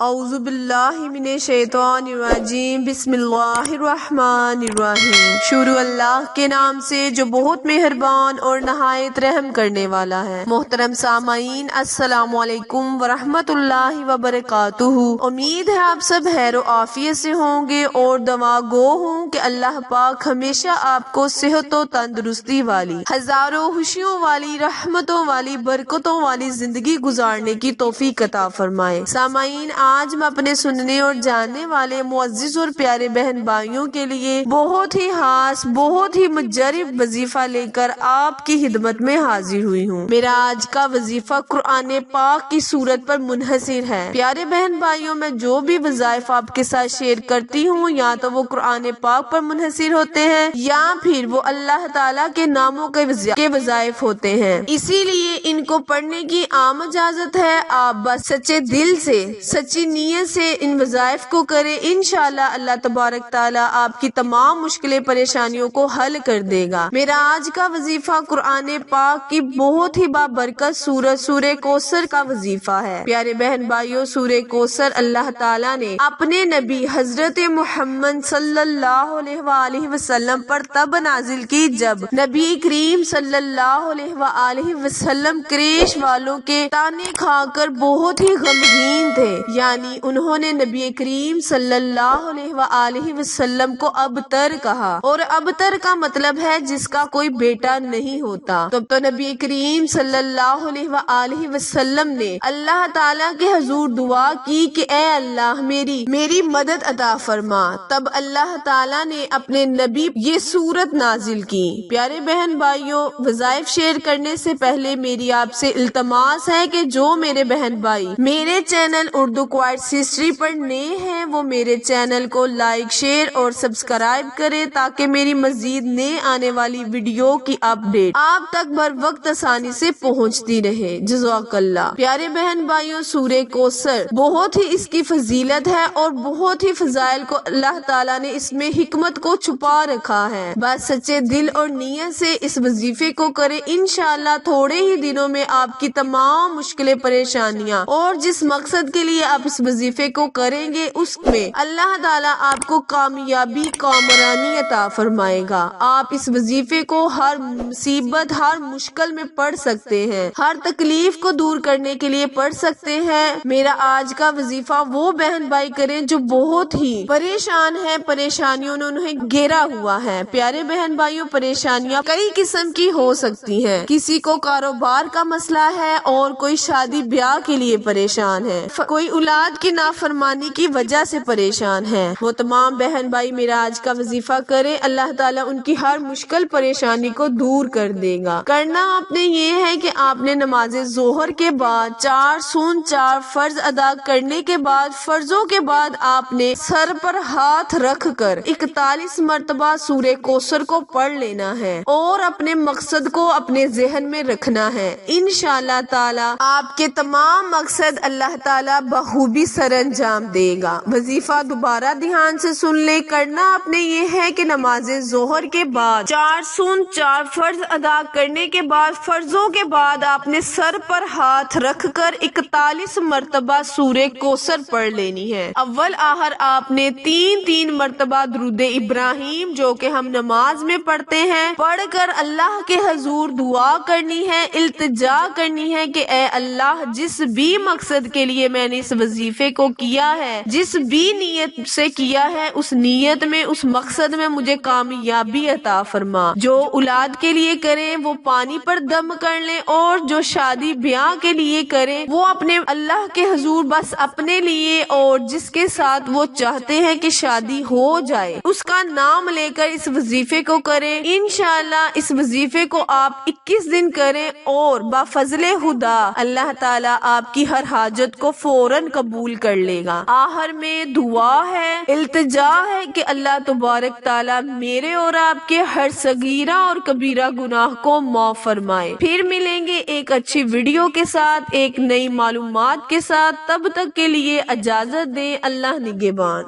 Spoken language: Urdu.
اعوذ باللہ من الشیطان الرجیم، بسم اللہ الرحمن الرحیم۔ شروع اللہ کے نام سے جو بہت مہربان اور نہایت رحم کرنے والا ہے۔ محترم سامعین، السلام علیکم ورحمۃ اللہ وبرکاتہ۔ امید ہے آپ سب خیر و عافیت سے ہوں گے اور دعا گو ہوں کہ اللہ پاک ہمیشہ آپ کو صحت و تندرستی والی، ہزاروں خوشیوں والی، رحمتوں والی، برکتوں والی زندگی گزارنے کی توفیق عطا فرمائے۔ سامعین، آج میں اپنے سننے اور جاننے والے معزز اور پیارے بہن بھائیوں کے لیے بہت ہی خاص، بہت ہی مجرب وظیفہ لے کر آپ کی خدمت میں حاضر ہوئی ہوں۔ میرا آج کا وظیفہ قرآن پاک کی سورت پر منحصر ہے۔ پیارے بہن بھائیوں، میں جو بھی وظائف آپ کے ساتھ شیئر کرتی ہوں، یا تو وہ قرآن پاک پر منحصر ہوتے ہیں یا پھر وہ اللہ تعالیٰ کے ناموں کے وظائف ہوتے ہیں، اسی لیے ان کو پڑھنے کی عام اجازت ہے۔ آپ بس سچے دل سے، سچی نیت سے ان وظائف کو کریں، انشاءاللہ اللہ تبارک تعالیٰ آپ کی تمام مشکلیں پریشانیوں کو حل کر دے گا۔ میرا آج کا وظیفہ قرآن پاک کی بہت ہی بابرکت سورہ کوثر کا وظیفہ ہے۔ پیارے بہن بھائیوں، سورہ کوثر اللہ تعالیٰ نے اپنے نبی حضرت محمد صلی اللہ علیہ وآلہ وسلم پر تب نازل کی جب نبی کریم صلی اللہ علیہ وآلہ وسلم قریش والوں کے طعنے کھا کر بہت ہی غمگین تھے، یعنی انہوں نے نبی کریم صلی اللہ علیہ وآلہ وسلم کو ابتر کہا، اور ابتر کا مطلب ہے جس کا کوئی بیٹا نہیں ہوتا۔ تب تو نبی کریم صلی اللہ علیہ وآلہ وسلم نے اللہ تعالیٰ کے حضور دعا کی کہ اے اللہ میری مدد عطا فرما۔ تب اللہ تعالیٰ نے اپنے نبی یہ سورت نازل کی۔ پیارے بہن بھائیوں، وظائف شیئر کرنے سے پہلے میری آپ سے التماس ہے کہ جو میرے بہن بھائی میرے چینل اردو کوئٹس ہسٹری پر نئے ہیں، وہ میرے چینل کو لائک، شیئر اور سبسکرائب کریں تاکہ میری مزید نئے آنے والی ویڈیو کی اپڈیٹ آپ تک بر وقت آسانی سے پہنچتی رہے۔ جزاک اللہ۔ پیارے بہن بھائیوں، سورہ کوثر بہت ہی اس کی فضیلت ہے اور بہت ہی فضائل کو اللہ تعالیٰ نے اس میں حکمت کو چھپا رکھا ہے۔ بس سچے دل اور نیت سے اس وظیفے کو کریں، انشاءاللہ تھوڑے ہی دنوں میں آپ کی تمام مشکلیں، پریشانیاں اور جس مقصد کے لیے آپ اس وظیفے کو کریں گے اس میں اللہ تعالیٰ آپ کو کامیابی، کامرانی عطا فرمائے گا۔ آپ اس وظیفے کو ہر مصیبت، ہر مشکل میں پڑھ سکتے ہیں، ہر تکلیف کو دور کرنے کے لیے پڑھ سکتے ہیں۔ میرا آج کا وظیفہ وہ بہن بھائی کریں جو بہت ہی پریشان ہیں، پریشانیوں نے انہیں گھیرا ہوا ہے۔ پیارے بہن بھائیوں، پریشانیاں کئی قسم کی ہو سکتی ہیں۔ کسی کو کاروبار کا مسئلہ ہے اور کوئی شادی بیاہ کے لیے پریشان ہے، کوئی اولاد کی نافرمانی کی وجہ سے پریشان ہے۔ وہ تمام بہن بھائی میرا آج کا وظیفہ کریں، اللہ تعالیٰ ان کی ہر مشکل پریشانی کو دور کر دے گا۔ کرنا آپ نے یہ ہے کہ آپ نے نماز ظہر کے بعد 4 فرض ادا کرنے کے بعد، فرضوں کے بعد آپ نے سر پر ہاتھ رکھ کر 41 مرتبہ سورہ کوثر کو پڑھ لینا ہے اور اپنے مقصد کو اپنے ذہن میں رکھنا ہے۔ انشاءاللہ تعالیٰ آپ کے تمام مقصد اللہ تعالیٰ بخوبی سر انجام دے گا۔ وظیفہ دوبارہ دھیان سے سن لے۔ کرنا آپ نے یہ ہے کہ نماز ظہر کے بعد 4 فرض ادا کرنے کے بعد، فرضوں کے بعد آپ نے سر پر ہاتھ رکھ کر 41 مرتبہ سورہ کوثر پڑھ لینی ہے۔ اول آخر آپ نے 3 مرتبہ درود ابراہیم جو کہ ہم نماز میں پڑھتے ہیں پڑھ کر اللہ کے حضور دعا کرنی ہے، التجا کرنی ہے کہ اے اللہ، جس بھی مقصد کے لیے میں نے اس وظیفے کو کیا ہے، جس بھی نیت سے کیا ہے، اس نیت میں، اس مقصد میں مجھے کامیابی عطا فرما۔ جو اولاد کے لیے کریں وہ پانی پر دم کر لیں، اور جو شادی بیاہ کے لیے کریں وہ اپنے اللہ کے حضور بس اپنے لیے اور جس کے ساتھ وہ چاہتے ہیں کہ شادی ہو جائے اس کا نام لے کر اس وظیفے کو کریں۔ انشاءاللہ اس وظیفے کو آپ 21 دن کریں اور بفضل خدا اللہ تعالیٰ آپ کی ہر حاجت کو فوراً قبول کر لے گا۔ آخر میں دعا ہے، التجا ہے کہ اللہ تبارک تعالیٰ میرے اور آپ کے ہر صغیرہ اور کبیرہ گناہ کو معاف فرمائے۔ پھر ملیں گے ایک اچھی ویڈیو کے ساتھ، ایک نئی معلومات کے ساتھ۔ تب تک کے لیے اجازت دیں، اللہ نگہبان۔